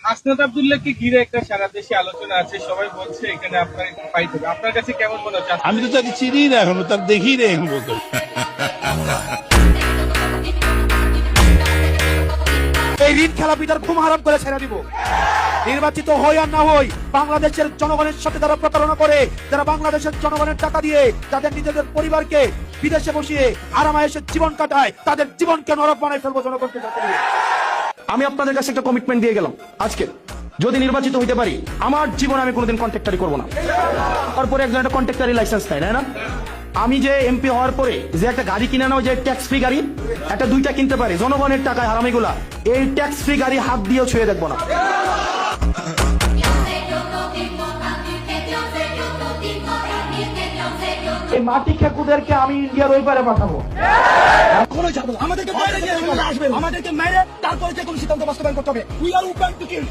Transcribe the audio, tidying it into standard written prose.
হাসনাত আব্দুল্লাহকে ঘিরে একটা সারা দেশে আলোচনা আছে, সবাই বলছে এখানে আপনার ফাইট হবে। আপনার কাছে কেমন মনে হচ্ছে? আমি তো তাকে চিনি না, এখনো তার দেখি না এখন পর্যন্ত। এই ঋণ খেলা পিতার ঘুম হারাম করে ছেড়ে দিব। নির্বাচিত হই আর না হই, বাংলাদেশের জনগণের সাথে যারা প্রতারণা করে, যারা বাংলাদেশের জনগণের টাকা দিয়ে তাদের নিজেদের পরিবারকে বিদেশে বসিয়ে আরামায়েশের জীবন কাটায়, তাদের জীবনকে নরক বানায় ফেলবো জনগণকে সাথে নিয়ে। আমি আপনাদের কাছে একটা কমিটমেন্ট দিয়ে গেলাম আজকে, যদি নির্বাচিত হইতে পারি আমার জীবনে আমি কোনোদিন কন্ট্রাক্টরি করবো না। তারপরে একজন একটা কন্ট্রাক্টরি লাইসেন্স নেয়, তাই না? আমি যে এমপি হওয়ার পরে যে একটা গাড়ি কিনে নাও, যে ট্যাক্স ফ্রি গাড়ি, একটা দুইটা কিনতে পারি জনগণের টাকায় হারামিগুলা, এই ট্যাক্স ফ্রি গাড়ি হাত দিয়েও ছুঁয়ে দেখবো না। এই মাটি খেকুদেরকে আমি ইন্ডিয়ার ওই পারে পাঠাবো। আমাদেরকে মেরে তারপরে যে কোনো সিদ্ধান্ত বাস্তবায়ন করতে হবে। We are open to kill.